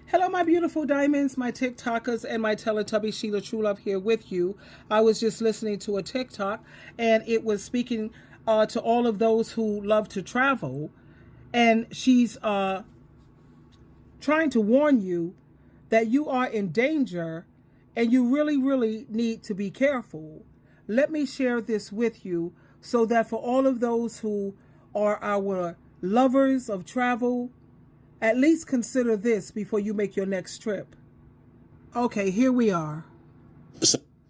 Hello, my beautiful diamonds, my TikTokers, and my Teletubby SheilaTruelove here with you. I was just listening to a TikTok, and it was speaking to all of those who love to travel, and she's trying to warn you that you are in danger, and you really, really need to be careful. Let me share this with you so that for all of those who are our lovers of travel, at least consider this before you make your next trip. Okay, here we are.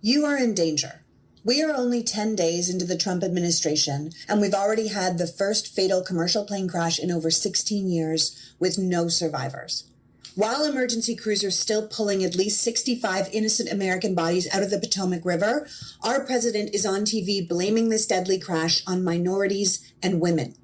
You are in danger. We are only 10 days into the Trump administration, and we've already had the first fatal commercial plane crash in over 16 years with no survivors. While emergency crews are still pulling at least 65 innocent American bodies out of the Potomac River, our president is on TV blaming this deadly crash on minorities and women.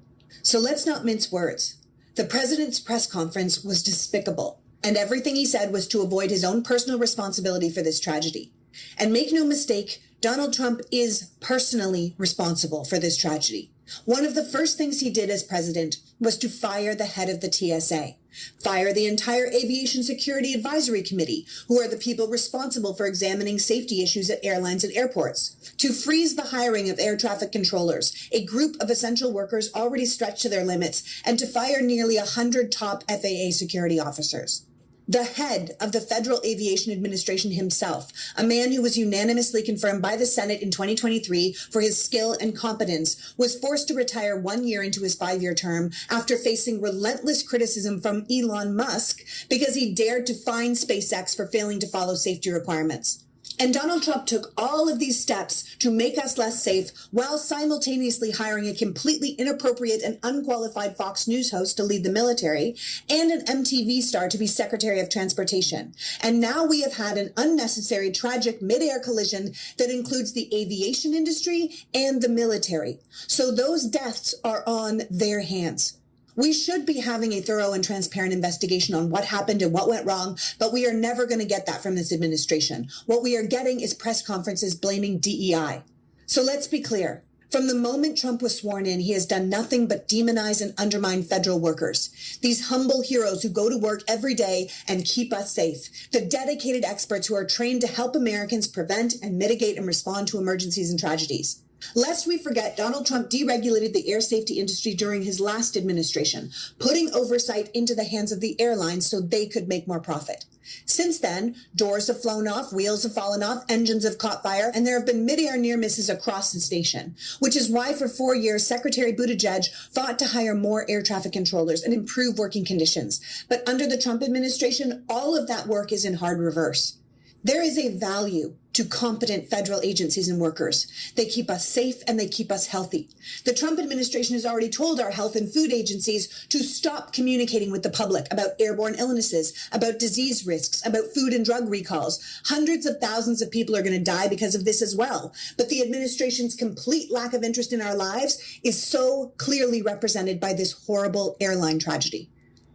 So let's not mince words. The president's press conference was despicable, and everything he said was to avoid his own personal responsibility for this tragedy. And make no mistake, Donald Trump is personally responsible for this tragedy. One of the first things he did as president was to fire the head of the TSA, fire the entire Aviation Security Advisory Committee, who are the people responsible for examining safety issues at airlines and airports, to freeze the hiring of air traffic controllers, a group of essential workers already stretched to their limits, and to fire nearly 100 top FAA security officers. The head of the Federal Aviation Administration himself, a man who was unanimously confirmed by the Senate in 2023 for his skill and competence, was forced to retire 1 year into his 5-year term after facing relentless criticism from Elon Musk because he dared to fine SpaceX for failing to follow safety requirements. And Donald Trump took all of these steps to make us less safe while simultaneously hiring a completely inappropriate and unqualified Fox News host to lead the military and an MTV star to be Secretary of Transportation. And now we have had an unnecessary, tragic mid-air collision that includes the aviation industry and the military. So those deaths are on their hands. We should be having a thorough and transparent investigation on what happened and what went wrong, but we are never going to get that from this administration. What we are getting is press conferences blaming DEI. So let's be clear. From the moment Trump was sworn in, he has done nothing but demonize and undermine federal workers. These humble heroes who go to work every day and keep us safe. The dedicated experts who are trained to help Americans prevent and mitigate and respond to emergencies and tragedies. Lest we forget, Donald Trump deregulated the air safety industry during his last administration, putting oversight into the hands of the airlines so they could make more profit. Since then, doors have flown off, wheels have fallen off, engines have caught fire, and there have been mid-air near misses across the station, which is why for 4 years, Secretary Buttigieg fought to hire more air traffic controllers and improve working conditions. But under the Trump administration, all of that work is in hard reverse. There is a value to competent federal agencies and workers. They keep us safe and they keep us healthy. The Trump administration has already told our health and food agencies to stop communicating with the public about airborne illnesses, about disease risks, about food and drug recalls. Hundreds of thousands of people are going to die because of this as well. But the administration's complete lack of interest in our lives is so clearly represented by this horrible airline tragedy.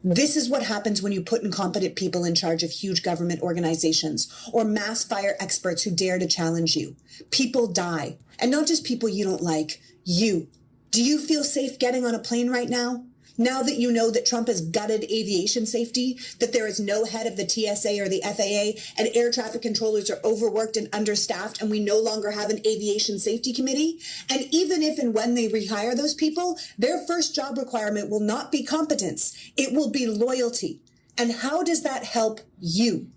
This is what happens when you put incompetent people in charge of huge government organizations or mass fire experts who dare to challenge you. People die, and not just people you don't like, you. Do you feel safe getting on a plane right now? Now that you know that Trump has gutted aviation safety, that there is no head of the TSA or the FAA, and air traffic controllers are overworked and understaffed, and we no longer have an aviation safety committee? And even if and when they rehire those people, their first job requirement will not be competence. It will be loyalty. And how does that help you?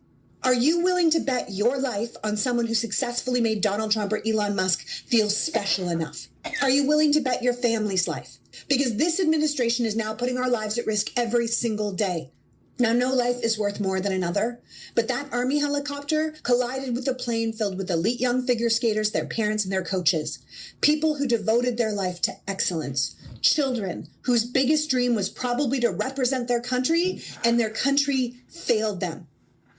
Are you willing to bet your life on someone who successfully made Donald Trump or Elon Musk feel special enough? Are you willing to bet your family's life? Because this administration is now putting our lives at risk every single day. Now, no life is worth more than another, but that Army helicopter collided with a plane filled with elite young figure skaters, their parents, and their coaches. People who devoted their life to excellence. Children whose biggest dream was probably to represent their country, and their country failed them.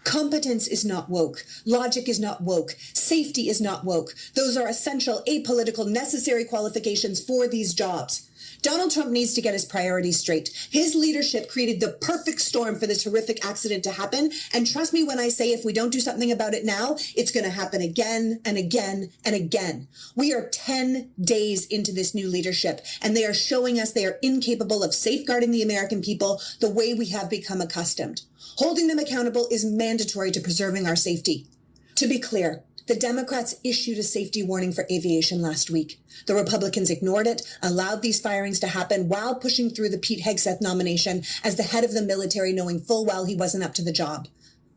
Competence is not woke. Logic is not woke. Safety is not woke. Those are essential, apolitical, necessary qualifications for these jobs. Donald Trump needs to get his priorities straight. His leadership created the perfect storm for this horrific accident to happen. And trust me when I say if we don't do something about it now, it's going to happen again and again and again. We are 10 days into this new leadership, and they are showing us they are incapable of safeguarding the American people the way we have become accustomed. Holding them accountable is mandatory to preserving our safety. To be clear, the Democrats issued a safety warning for aviation last week. The Republicans ignored it, allowed these firings to happen while pushing through the Pete Hegseth nomination as the head of the military, knowing full well he wasn't up to the job.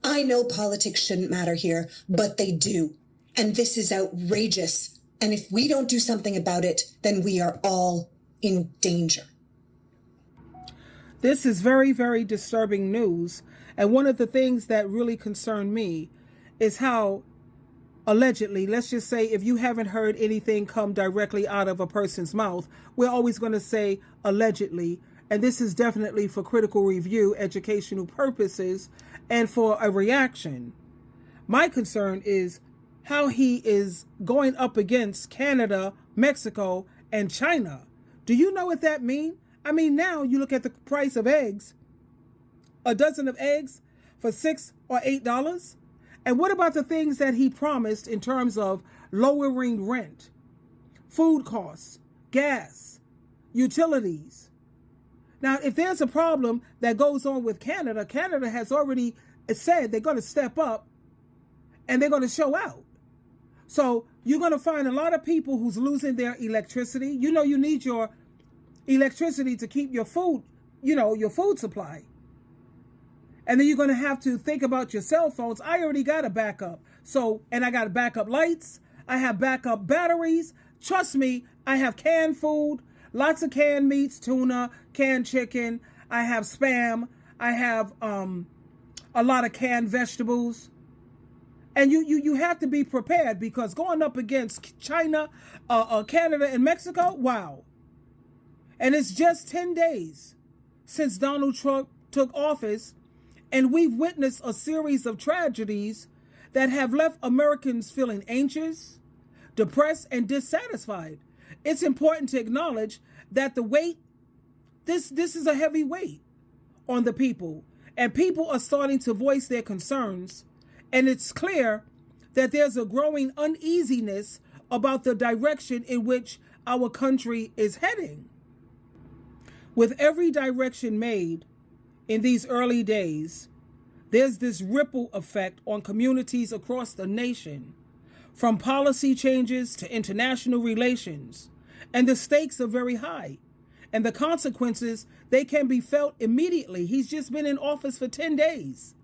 I know politics shouldn't matter here, but they do. And this is outrageous. And if we don't do something about it, then we are all in danger. This is very, very disturbing news. And one of the things that really concern me is how allegedly, let's just say if you haven't heard anything come directly out of a person's mouth, we're always going to say allegedly. And this is definitely for critical review, educational purposes, and for a reaction. My concern is how he is going up against Canada, Mexico, and China. Do you know what that means? I mean, now you look at the price of eggs, a dozen of eggs for $6 or $8. And what about the things that he promised in terms of lowering rent, food costs, gas, utilities? Now, if there's a problem that goes on with Canada, Canada has already said they're going to step up and they're going to show out. So you're going to find a lot of people who's losing their electricity. You know, you need your electricity to keep your food, your food supply. And then you're going to have to think about your cell phones. I already got a backup. And I got backup lights. I have backup batteries. Trust me, I have canned food, lots of canned meats, tuna, canned chicken. I have Spam. I have a lot of canned vegetables. And you have to be prepared, because going up against China, Canada, and Mexico, wow. And it's just 10 days since Donald Trump took office. And we've witnessed a series of tragedies that have left Americans feeling anxious, depressed, and dissatisfied. It's important to acknowledge that the weight, this is a heavy weight on the people. And people are starting to voice their concerns. And it's clear that there's a growing uneasiness about the direction in which our country is heading. With every direction made in these early days, there's this ripple effect on communities across the nation, from policy changes to international relations, and the stakes are very high, and the consequences, they can be felt immediately. He's just been in office for 10 days.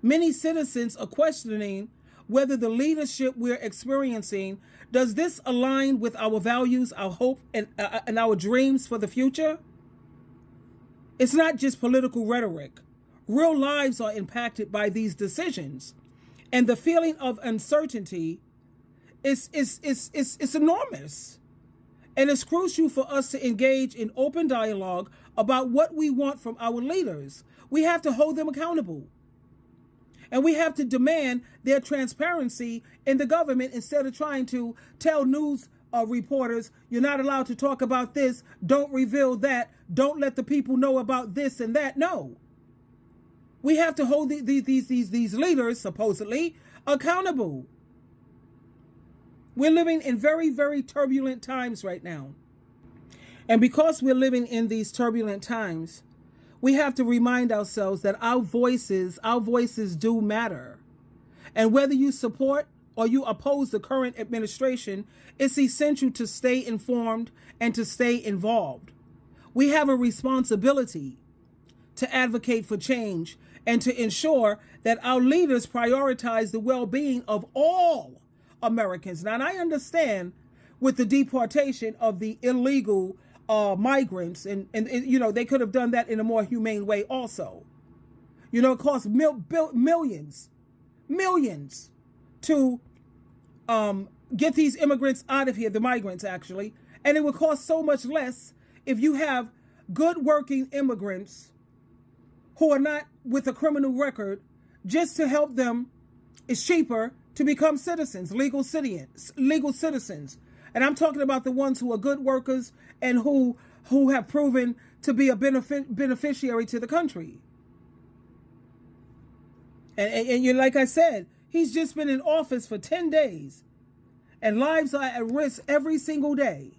Many citizens are questioning whether the leadership we're experiencing, does this align with our values, our hope, and our dreams for the future? It's not just political rhetoric. Real lives are impacted by these decisions. And the feeling of uncertainty is enormous. And it's crucial for us to engage in open dialogue about what we want from our leaders. We have to hold them accountable. And we have to demand their transparency in the government, instead of trying to tell news reporters, you're not allowed to talk about this, don't reveal that, don't let the people know about this and that. No. We have to hold these leaders, supposedly, accountable. We're living in very, very turbulent times right now. And because we're living in these turbulent times, we have to remind ourselves that our voices do matter. And whether you support or you oppose the current administration, it's essential to stay informed and to stay involved. We have a responsibility to advocate for change and to ensure that our leaders prioritize the well-being of all Americans. Now, and I understand with the deportation of the illegal migrants, and they could have done that in a more humane way also. It costs millions to get these immigrants out of here, the migrants actually, and it would cost so much less if you have good working immigrants who are not with a criminal record, just to help them. It's cheaper to become citizens, legal citizens. And I'm talking about the ones who are good workers and who who have proven to be a beneficiary to the country. And you, like I said, he's just been in office for 10 days, and lives are at risk every single day.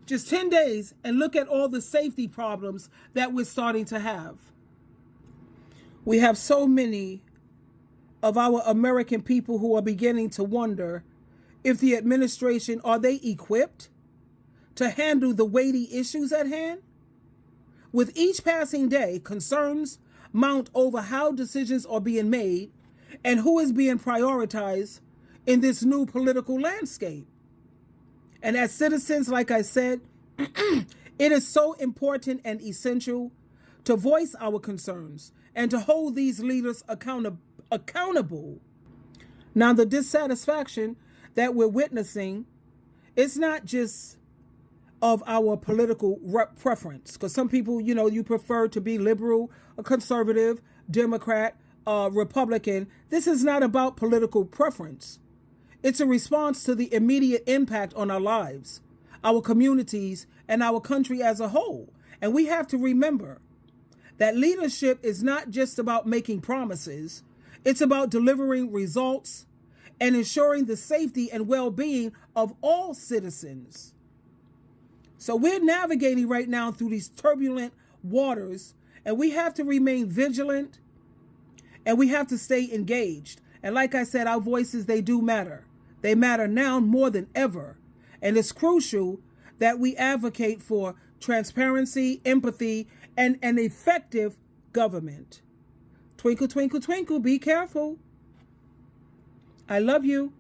Just 10 days, and look at all the safety problems that we're starting to have. We have so many of our American people who are beginning to wonder if the administration, are they equipped to handle the weighty issues at hand? With each passing day, concerns mount over how decisions are being made and who is being prioritized in this new political landscape. And as citizens, like I said, it is so important and essential to voice our concerns and to hold these leaders accountable. Now, the dissatisfaction that we're witnessing is not just of our political preference, because some people, you prefer to be liberal, a conservative, Democrat, Republican. This is not about political preference. It's a response to the immediate impact on our lives, our communities, and our country as a whole. And we have to remember that leadership is not just about making promises. It's about delivering results and ensuring the safety and well-being of all citizens. So we're navigating right now through these turbulent waters, and we have to remain vigilant, and we have to stay engaged. And like I said, our voices, they do matter. They matter now more than ever. And it's crucial that we advocate for transparency, empathy, and an effective government. Twinkle, twinkle, twinkle, be careful. I love you.